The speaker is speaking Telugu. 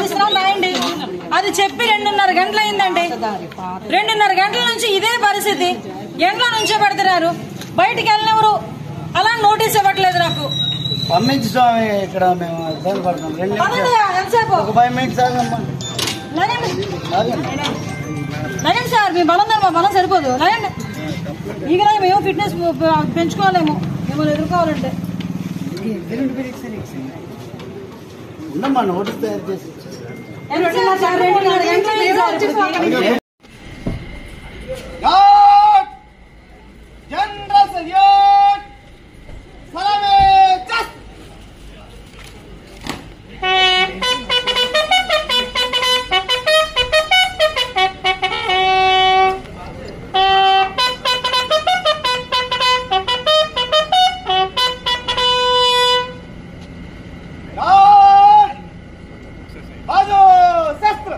ఆమోదిస్తున్నాం రాయండి. అది చెప్పి 2:30 గంటలు అయిందండి. 2:30 గంటల నుంచి ఇదే పరిస్థితి. ఎండ్లో నుంచే పెడుతున్నారు, బయటికి వెళ్ళినవరు అలా నోటీస్ ఇవ్వట్లేదు. నాకు పంపించి స్వామి, ఇక్కడ మేము ఇబ్బంది పడుతున్నాం. ఎంతసేపు 5 మినిట్స్ లగండి సార్, మీ బలం మా బలం సరిపోదు. లగండి ఇక మేము ఫిట్నెస్ పెంచుకోవాలేమో, మిమ్మల్ని ఎదుర్కోవాలంటే. ఉండమ్మా, నోటీస్ తయారు చేసి Vado, Sestro!